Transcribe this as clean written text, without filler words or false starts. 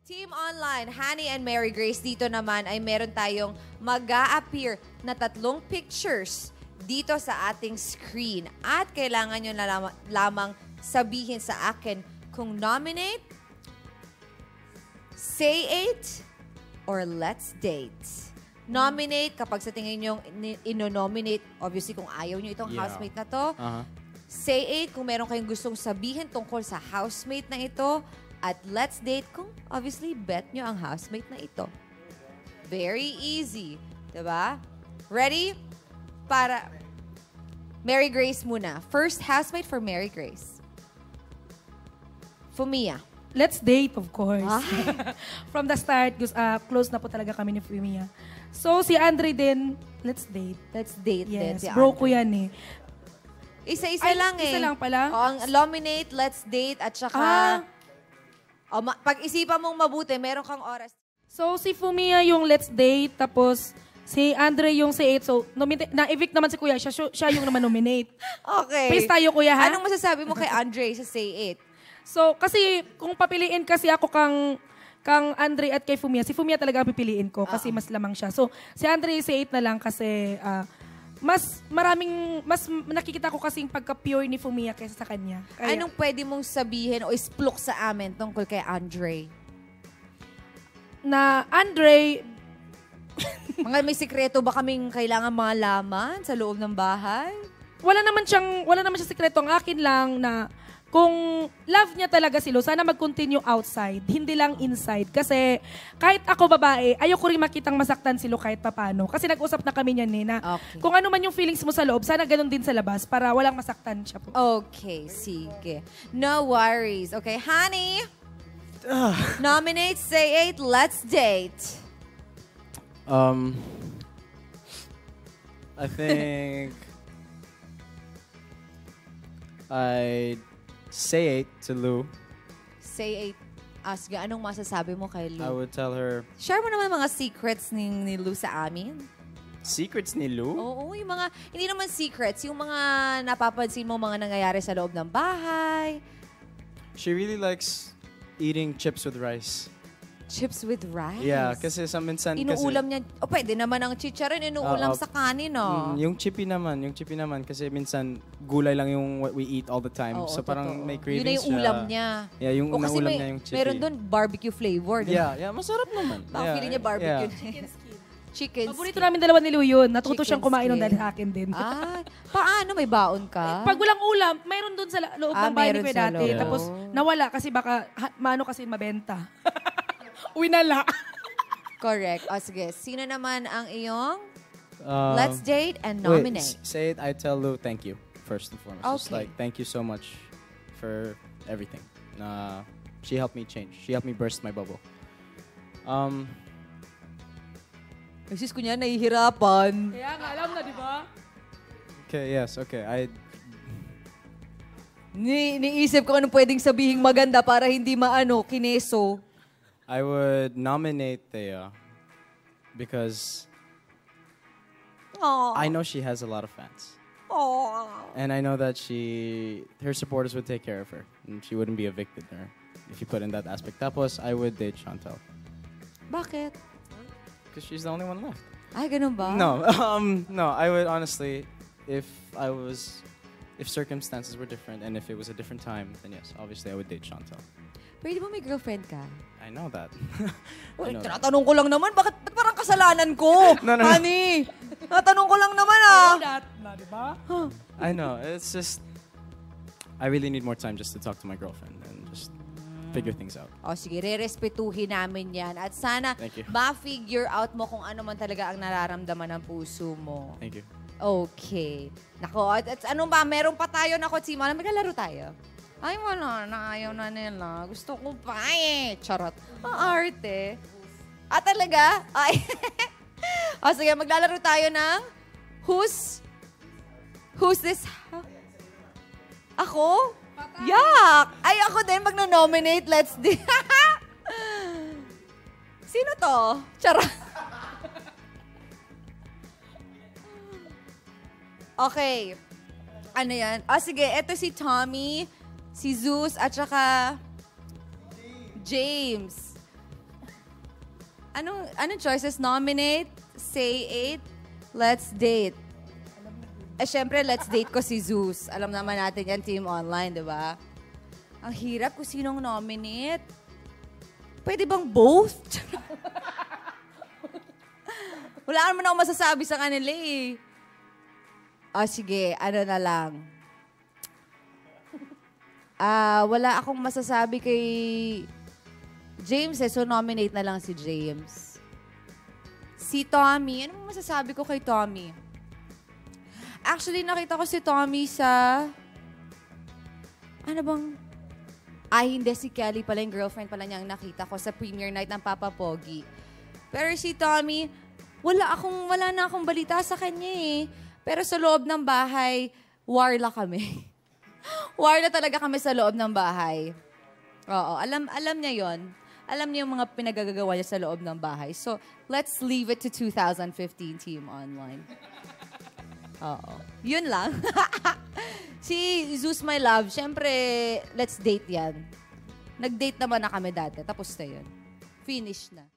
Team Online, Honey and Mary Grace, dito naman ay meron tayong mag-a-appear na 3 pictures dito sa ating screen. At kailangan nyo na lamang sabihin sa akin kung nominate, say it, or let's date. Nominate, kapag sa tingin nyo ino-nominate, obviously kung ayaw nyo itong housemate na to. Say it, kung meron kayong gustong sabihin tungkol sa housemate na ito. At let's date kung obviously bet nyo ang housemate na ito. Very easy. Diba? Ready? Para Mary Grace muna. First housemate for Mary Grace. Fumia. Let's date, of course. From the start, close na po talaga kami ni Fumia. So, si Andre din, let's date. Let's date din yes, si bro Andre. ko yan eh. Isa-isa lang eh. Isa lang pala? O, ang nominate, let's date, at saka... pag-isipan mong mabuti, meron kang oras. So, si Fumia yung let's date, tapos si Andre yung say it. So, na-evict naman si Kuya. Siya yung naman nominate. Okay. Please tayo, Kuya, ha? Anong masasabi mo kay Andre sa say it? So, kasi kung papiliin kasi ako kang Andre at kay Fumia, si Fumia talaga ang pipiliin ko kasi mas lamang siya. So, si Andre say it na lang kasi mas nakikita ko kasing pagka-pure ni Fumia kaysa sa kanya. Kaya, Anong pwede mong sabihin o isplok sa amin tungkol kay Andre? na Andre, Mga may sikreto ba kaming kailangan malaman sa loob ng bahay? wala naman siya sekreto. Ang akin lang na kung love niya talaga si Lo, sana mag-continue outside, hindi lang inside. Kasi kahit ako babae, ayoko rin makitang masaktan si Lo kahit papano. Kasi nag-usap na kami niyan na kung ano man yung feelings mo sa loob, sana ganun din sa labas para walang masaktan siya po. Okay, sige. No worries. Okay, Honey. Nominate, say it, let's date. I think I'd say it to Lou. Say it. Sige, anong masasabi mo kay Lou? I would tell her... Share mo naman mga secrets ni Lou sa amin. Secrets ni Lou? Oo, yung mga, hindi naman secrets, yung mga napapansin mo mga nangyayari sa loob ng bahay. She really likes eating chips with rice. Chips with rice? Yeah, kasi sa minsan... Inuulam niya, pwede naman ang chicharon, inuulam sa kanin, no? Yung chippy naman, kasi minsan gulay lang yung what we eat all the time. Oo, so parang totoo. may Yun cravings na yung ulam niya. Yeah, yung kasi ulam niya yung chippy. meron doon barbecue flavor. Yeah, masarap naman. Baka feeling niya barbecue na yun. Chicken Paborito namin dalawa ni Lou yun. Natuto Chicken siyang kumain skin. ng dahil sa akin din. Paano? May baon ka? Pag walang ulam, mayroon doon sa loob ng bahay ni meron Kuya sa dati. loob. Tapos nawala kasi baka mano kasi mabenta. Winala. Correct. O sige, sino naman ang iyong let's date and nominate? Wait, say it, I tell Lou thank you, first and foremost. Just Okay. like, thank you so much for everything. She helped me change. She helped me burst my bubble. Kasi kunya nahihirapan. Kaya nga, alam na, di ba? Okay, yes, okay. Niisip ko anong pwedeng sabihing maganda para hindi kineso. I would nominate Thea because I know she has a lot of fans. And I know that her supporters would take care of her. And she wouldn't be evicted there if you put in that aspect. Tapos, I would date Chantel. Bakit? Because she's the only one left. Ay, ganun ba? No, no, I would honestly, if circumstances were different and if it was a different time, then yes, obviously I would date Chantel. Pwede ba may girlfriend ka? I know that. Uy, tinatanong ko lang naman, bakit parang kasalanan ko? No. Honey, natanong ko lang naman Di ba? I know, it's just, I really need more time just to talk to my girlfriend and just figure things out. O sige, re-respetuhin namin yan. At sana Thank you. ma-figure out mo kung ano man talaga ang nararamdaman ng puso mo. Thank you. Okay. Nako, at ano ba, meron pa tayo na kutsima. Maglalaro tayo. Ay, wala na. Ayaw na nila. Gusto ko pa eh. Charot. Ang arte. Talaga? Ay. O sige, maglalaro tayo ng Who's this? Ako? Yak! Ay, ako din magno-nominate. Let's do. Sino to? Charot. Okay. Ano yan? Sige, eto si Tommy, si Zeus, at saka James. Anong choices? Nominate, say 8, let's date. Syempre, let's date ko si Zeus. Alam naman natin yan, Team Online, di ba? Ang hirap kung sinong nominate. Pwede bang both? Wala naman ako masasabi sa kanila eh. Sige, ano na lang. Wala akong masasabi kay James so nominate na lang si James. Si Tommy, ano masasabi ko kay Tommy? Actually, nakita ko si Tommy sa... Ano bang... hindi, si Kelly pala, yung girlfriend pala niya ang nakita ko sa premiere night ng Papa Pogi. Pero si Tommy, wala na akong balita sa kanya eh. Pero sa loob ng bahay, warla kami. Warla talaga kami sa loob ng bahay. Oo, alam niya yon. Alam niya yung mga pinagagagawa niya sa loob ng bahay. So, let's leave it to 2015 Team Online. Oo. Yun lang. Si Zeus My Love, syempre, let's date yan. Nag-date naman na kami dati. Tapos na yun. Finish na.